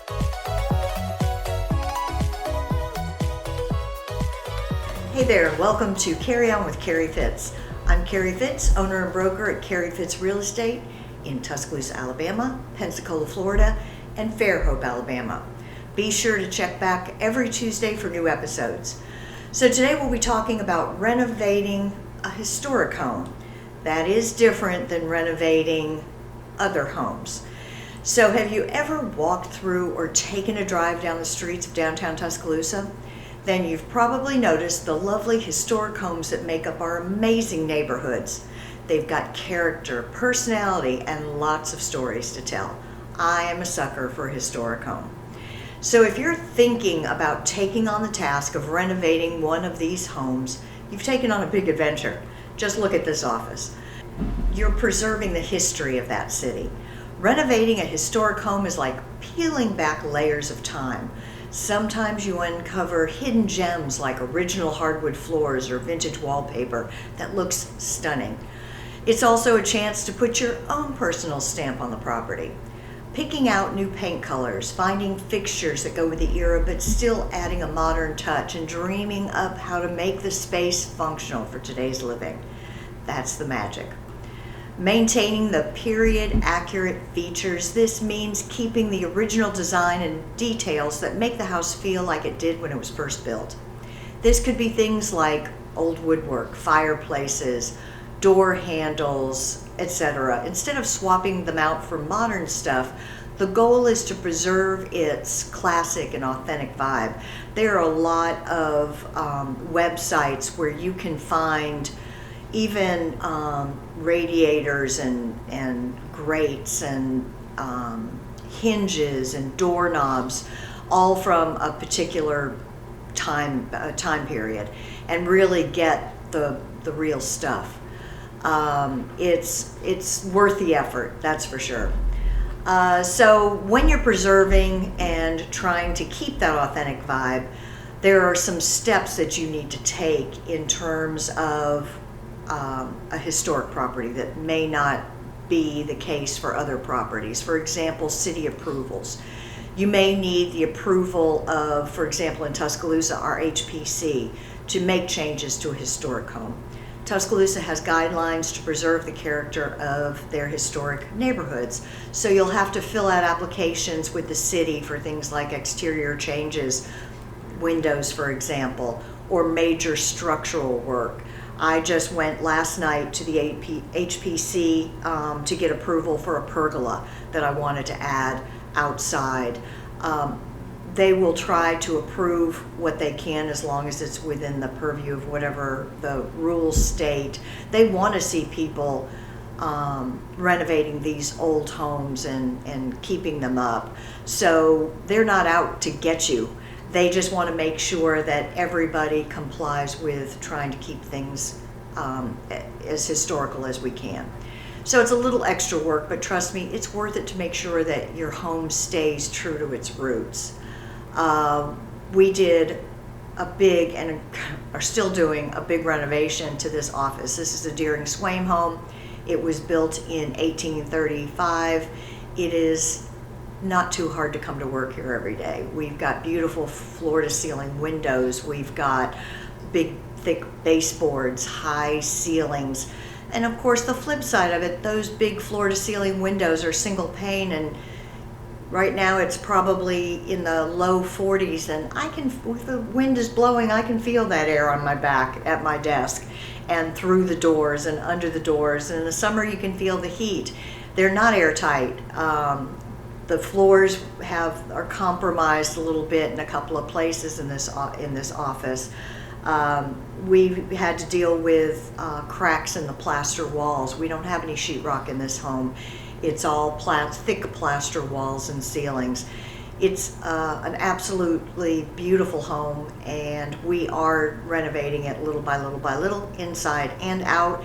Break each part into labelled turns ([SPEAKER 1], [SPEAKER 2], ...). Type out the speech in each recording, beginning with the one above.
[SPEAKER 1] Hey there, welcome to Carry On with Carrie Fitz. I'm Carrie Fitz, owner and broker at Carrie Fitz Real Estate in Tuscaloosa, Alabama, Pensacola, Florida, and Fairhope, Alabama. Be sure to check back every Tuesday for new episodes. So today we'll be talking about renovating a historic home. That is different than renovating other homes. So have you ever walked through or taken a drive down the streets of downtown Tuscaloosa? Then you've probably noticed the lovely historic homes that make up our amazing neighborhoods. They've got character, personality, and lots of stories to tell. I am a sucker for a historic home. So if you're thinking about taking on the task of renovating one of these homes, you've taken on a big adventure. Just look at this office. You're preserving the history of that city. Renovating a historic home is like peeling back layers of time. Sometimes you uncover hidden gems like original hardwood floors or vintage wallpaper that looks stunning. It's also a chance to put your own personal stamp on the property. Picking out new paint colors, finding fixtures that go with the era but still adding a modern touch, and dreaming up how to make the space functional for today's living. That's the magic. Maintaining the period-accurate features. This means keeping the original design and details that make the house feel like it did when it was first built. This could be things like old woodwork, fireplaces, door handles, etc. Instead of swapping them out for modern stuff, the goal is to preserve its classic and authentic vibe. There are a lot of websites where you can find even radiators and grates and hinges and doorknobs, all from a particular time period, and really get the real stuff. It's worth the effort, that's for sure. So when you're preserving and trying to keep that authentic vibe, there are some steps that you need to take in terms of a historic property that may not be the case for other properties. For example, city approvals. You may need the approval of, for example, in Tuscaloosa, our HPC, to make changes to a historic home. Tuscaloosa has guidelines to preserve the character of their historic neighborhoods. So you'll have to fill out applications with the city for things like exterior changes, windows, for example, or major structural work. I just went last night to the HPC to get approval for a pergola that I wanted to add outside. They will try to approve what they can as long as it's within the purview of whatever the rules state. They want to see people renovating these old homes and keeping them up. So they're not out to get you. They just want to make sure that everybody complies with trying to keep things as historical as we can. So it's a little extra work, but trust me, it's worth it to make sure that your home stays true to its roots. We did a big, and are still doing, a big renovation to this office. This is a Deering Swaim home. It was built in 1835. It is not too hard to come to work here every day. We've got beautiful floor-to-ceiling windows. We've got big, thick baseboards, high ceilings. And of course, the flip side of it, those big floor-to-ceiling windows are single pane, and right now it's probably in the low 40s, and if the wind is blowing, I can feel that air on my back at my desk and through the doors and under the doors. And in the summer, you can feel the heat. They're not airtight. The floors are compromised a little bit in a couple of places in this office. We've had to deal with cracks in the plaster walls. We don't have any sheetrock in this home. It's all thick plaster walls and ceilings. It's an absolutely beautiful home, and we are renovating it little by little by little, inside and out.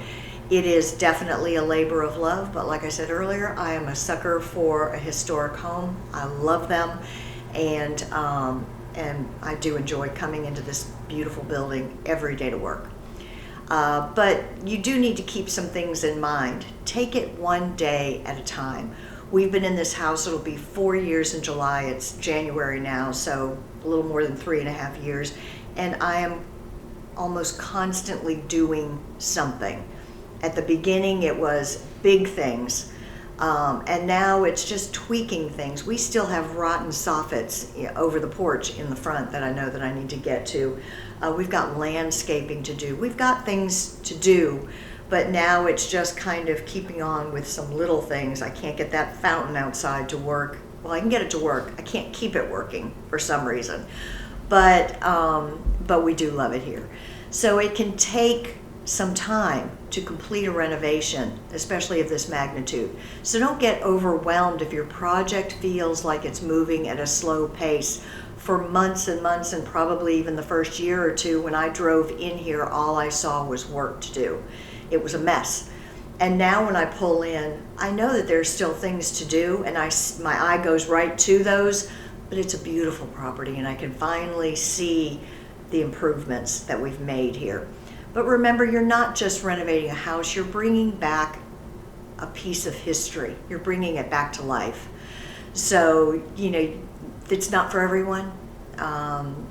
[SPEAKER 1] It is definitely a labor of love, but like I said earlier, I am a sucker for a historic home. I love them, and I do enjoy coming into this beautiful building every day to work. But you do need to keep some things in mind. Take it one day at a time. We've been in this house, it'll be 4 years in July. It's January now, so a little more than 3.5 years. And I am almost constantly doing something. At the beginning, it was big things. And now it's just tweaking things. We still have rotten soffits over the porch in the front that I know that I need to get to. We've got landscaping to do. We've got things to do, but now it's just kind of keeping on with some little things. I can't get that fountain outside to work. Well, I can get it to work. I can't keep it working for some reason, but we do love it here. So it can take some time to complete a renovation, especially of this magnitude. So don't get overwhelmed if your project feels like it's moving at a slow pace. For months and months, and probably even the first year or two, when I drove in here, all I saw was work to do. It was a mess. And now when I pull in, I know that there's still things to do, and my eye goes right to those, but it's a beautiful property, and I can finally see the improvements that we've made here. But remember, you're not just renovating a house, you're bringing back a piece of history. You're bringing it back to life. So, it's not for everyone.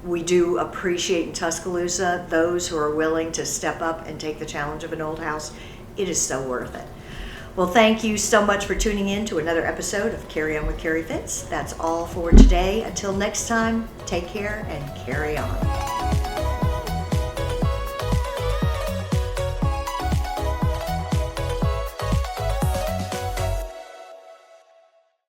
[SPEAKER 1] We do appreciate in Tuscaloosa those who are willing to step up and take the challenge of an old house. It is so worth it. Well, thank you so much for tuning in to another episode of Carry On with Carrie Fitz. That's all for today. Until next time, take care and carry on.